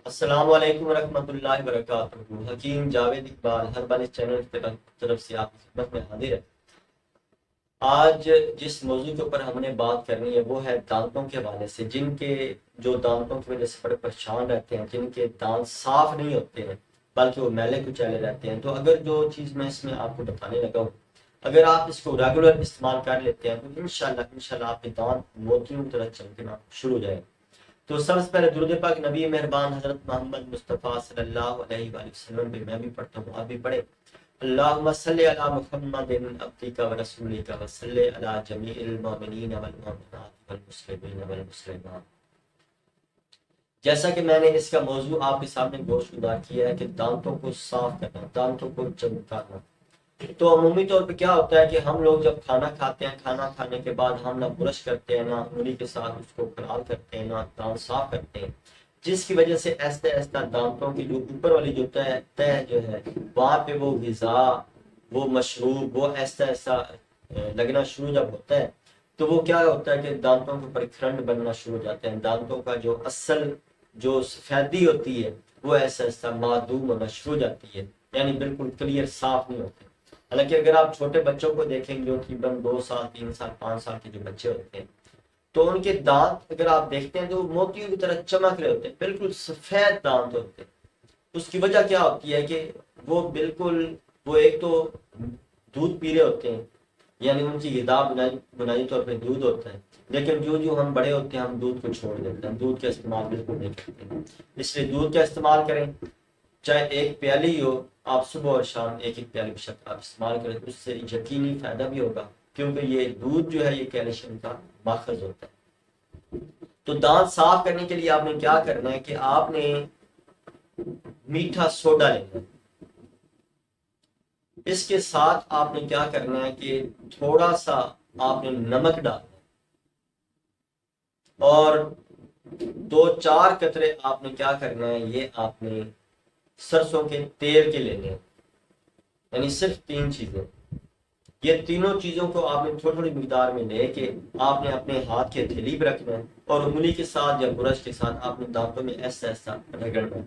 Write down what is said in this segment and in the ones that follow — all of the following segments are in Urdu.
السلام علیکم ورحمۃ اللہ وبرکاتہ۔ حکیم جاوید اقبال ہر بال چینل کی طرف سے آپ کی خدمت میں حاضر ہے۔ آج جس موضوع کے اوپر ہم نے بات کرنی ہے وہ ہے دانتوں کے حوالے سے، جن کے جو دانتوں کی وجہ سے بڑے پریشان رہتے ہیں، جن کے دانت صاف نہیں ہوتے ہیں بلکہ وہ میلے کچیلے رہتے ہیں۔ تو اگر جو چیز میں اس میں آپ کو بتانے لگا ہوں، اگر آپ اس کو ریگولر استعمال کر لیتے ہیں تو انشاءاللہ آپ کے دانت موتیوں کی طرح چمکنا شروع ہو جائے۔ تو سب سے پہلے درود پاک نبی مہربان حضرت محمد مصطفیٰ صلی اللہ علیہ وآلہ وسلم پہ میں بھی پڑھتا ہوں، آپ بھی پڑھیں۔ اللہم صلی علی محمد عبدک و رسولک و صلی علی جمیع المؤمنین والمؤمنات والمسلمین والمسلمات۔ جیسا کہ میں نے اس کا موضوع آپ کے سامنے گوش گزار کیا ہے کہ دانتوں کو صاف کرنا، دانتوں کو چمکانا۔ تو عمومی طور پہ کیا ہوتا ہے کہ ہم لوگ جب کھانا کھاتے ہیں، کھانا کھانے کے بعد ہم نہ برش کرتے ہیں، نہ انگلی کے ساتھ اس کو کلال کرتے ہیں، نہ دانت صاف کرتے ہیں، جس کی وجہ سے ایسا ایسا دانتوں کی جو اوپر والی جو تہ جو ہے وہاں پہ وہ غذا، وہ مشروب، وہ ایسا ایسا لگنا شروع جب ہوتا ہے تو وہ کیا ہوتا ہے کہ دانتوں کے اوپر کھرنڈ بننا شروع ہو جاتے ہیں۔ دانتوں کا جو اصل جو سفیدی ہوتی ہے وہ ایسا ایسا معدوم ہونا شروع ہو جاتی ہے، یعنی بالکل کلیئر صاف نہیں ہوتے۔ حالانکہ اگر آپ چھوٹے بچوں کو دیکھیں جو تقریباً 2 سال 3 سال 5 سال کے جو بچے ہوتے ہیں تو ان کے دانت اگر آپ دیکھتے ہیں تو موتیوں کی طرح چمک رہے ہوتے ہیں، بالکل سفید دانت ہوتے ہیں۔ اس کی وجہ کیا ہوتی ہے کہ وہ بالکل وہ ایک تو دودھ پی رہے ہوتے ہیں، یعنی ان کی غذا بنائی طور پہ دودھ ہوتا ہے، لیکن جو ہم بڑے ہوتے ہیں ہم دودھ کو چھوڑ دیتے ہیں، دودھ کا استعمال بالکل نہیں کرتے ہیں۔ اس لیے دودھ کا استعمال کریں، چاہے ایک پیالی ہو، آپ صبح اور شام ایک ایک پیالی بشک آپ استعمال کریں، اس سے یقینی فائدہ بھی ہوگا، کیونکہ یہ دودھ جو ہے یہ کیلشیم کا ماخذ ہوتا ہے۔ تو دانت صاف کرنے کے لیے آپ نے کیا کرنا ہے کہ آپ نے میٹھا سوڈا لینا ہے، اس کے ساتھ آپ نے کیا کرنا ہے کہ تھوڑا سا آپ نے نمک ڈالنا ہے، اور 2-4 قطرے آپ نے کیا کرنا ہے، یہ آپ نے سرسوں کے تیل کے لینے ہیں، یعنی صرف 3 چیزیں۔ یہ تینوں چیزوں کو آپ نے تھوڑی تھوڑی مقدار میں لے کے آپ نے اپنے ہاتھ کے ہتھیلی پہ رکھنا ہے، اور انگلی کے ساتھ یا برش کے ساتھ آپ نے دانتوں میں ایسا ایسا رگڑنا ہے۔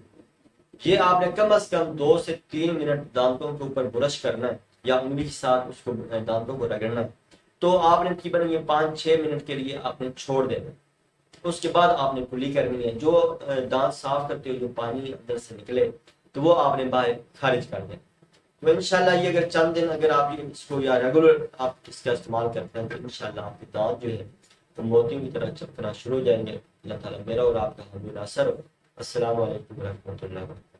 یہ آپ نے کم از کم 2 سے 3 منٹ دانتوں کے اوپر برش کرنا ہے یا انگلی کے ساتھ اس کو دانتوں کو رگڑنا ہے۔ تو آپ نے تقریباً یہ 5-6 منٹ کے لیے آپ نے چھوڑ دینا ہے۔ اس کے بعد آپ نے کلی کرنی ہے، جو دانت صاف کرتے ہوئے جو پانی اندر سے نکلے تو وہ آپ نے باہر خارج کر دیں۔ تو انشاءاللہ یہ اگر چند دن اگر آپ اس کو یا ریگولر آپ اس کا استعمال کرتے ہیں تو انشاءاللہ آپ کے دانت جو ہے تو موتیوں کی طرح چمکنا شروع ہو جائیں گے۔ اللہ تعالیٰ میرا اور آپ کا حامی ناصر ہو۔ السلام علیکم ورحمۃ اللہ وبرکاتہ۔